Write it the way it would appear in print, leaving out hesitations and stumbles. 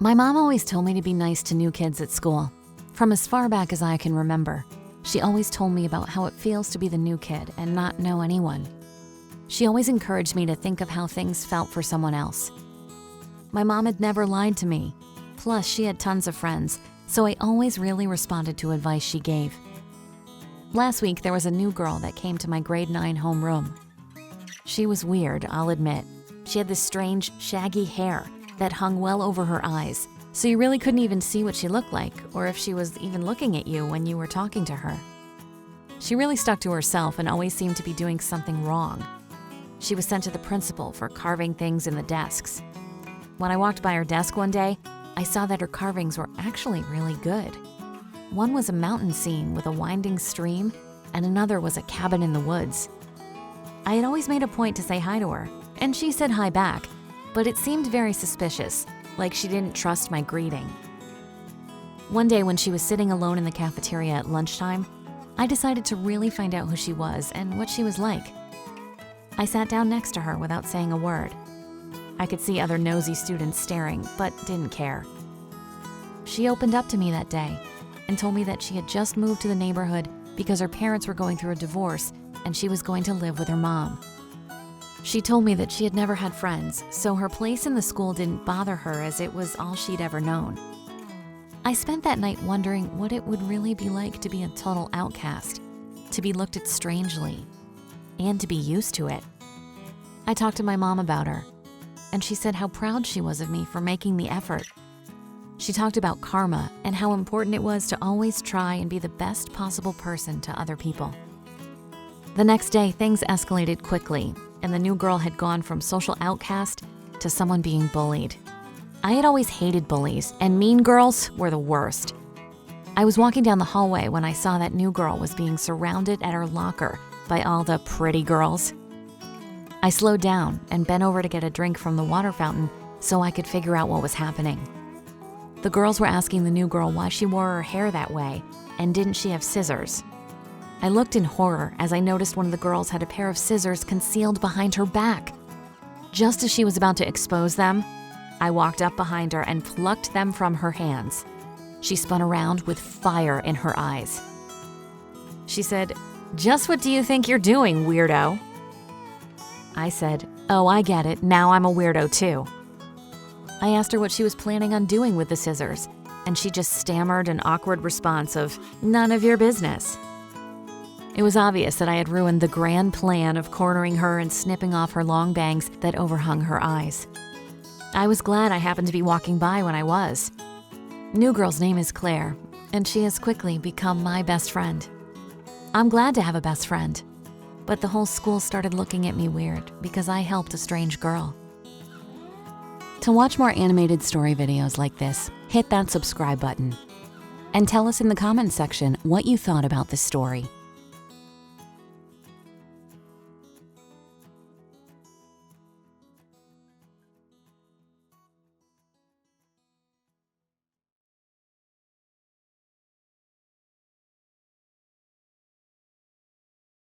My mom always told me to be nice to new kids at school. From as far back as I can remember, she always told me about how it feels to be the new kid and not know anyone. She always encouraged me to think of how things felt for someone else. My mom had never lied to me. Plus, she had tons of friends, so I always really responded to advice she gave. Last week, there was a new girl that came to my grade 9 homeroom. She was weird, I'll admit. She had this strange, shaggy hair that hung well over her eyes, so you really couldn't even see what she looked like or if she was even looking at you when you were talking to her. She really stuck to herself and always seemed to be doing something wrong. She was sent to the principal for carving things in the desks. When I walked by her desk one day, I saw that her carvings were actually really good. One was a mountain scene with a winding stream, and another was a cabin in the woods. I had always made a point to say hi to her, and she said hi back, but it seemed very suspicious, like she didn't trust my greeting. One day when she was sitting alone in the cafeteria at lunchtime, I decided to really find out who she was and what she was like. I sat down next to her without saying a word. I could see other nosy students staring, but didn't care. She opened up to me that day and told me that she had just moved to the neighborhood because her parents were going through a divorce and she was going to live with her mom. She told me that she had never had friends, so her place in the school didn't bother her as it was all she'd ever known. I spent that night wondering what it would really be like to be a total outcast, to be looked at strangely, and to be used to it. I talked to my mom about her, and she said how proud she was of me for making the effort. She talked about karma and how important it was to always try and be the best possible person to other people. The next day, things escalated quickly, and the new girl had gone from social outcast to someone being bullied. I had always hated bullies, and mean girls were the worst. I was walking down the hallway when I saw that new girl was being surrounded at her locker by all the pretty girls. I slowed down and bent over to get a drink from the water fountain so I could figure out what was happening. The girls were asking the new girl why she wore her hair that way, and didn't she have scissors? I looked in horror as I noticed one of the girls had a pair of scissors concealed behind her back. Just as she was about to expose them, I walked up behind her and plucked them from her hands. She spun around with fire in her eyes. She said, "Just what do you think you're doing, weirdo?" I said, "Oh, I get it. Now I'm a weirdo too." I asked her what she was planning on doing with the scissors, and she just stammered an awkward response of, "None of your business." It was obvious that I had ruined the grand plan of cornering her and snipping off her long bangs that overhung her eyes. I was glad I happened to be walking by when I was. New girl's name is Claire, and she has quickly become my best friend. I'm glad to have a best friend, but the whole school started looking at me weird because I helped a strange girl. To watch more animated story videos like this, hit that subscribe button. And tell us in the comments section what you thought about this story.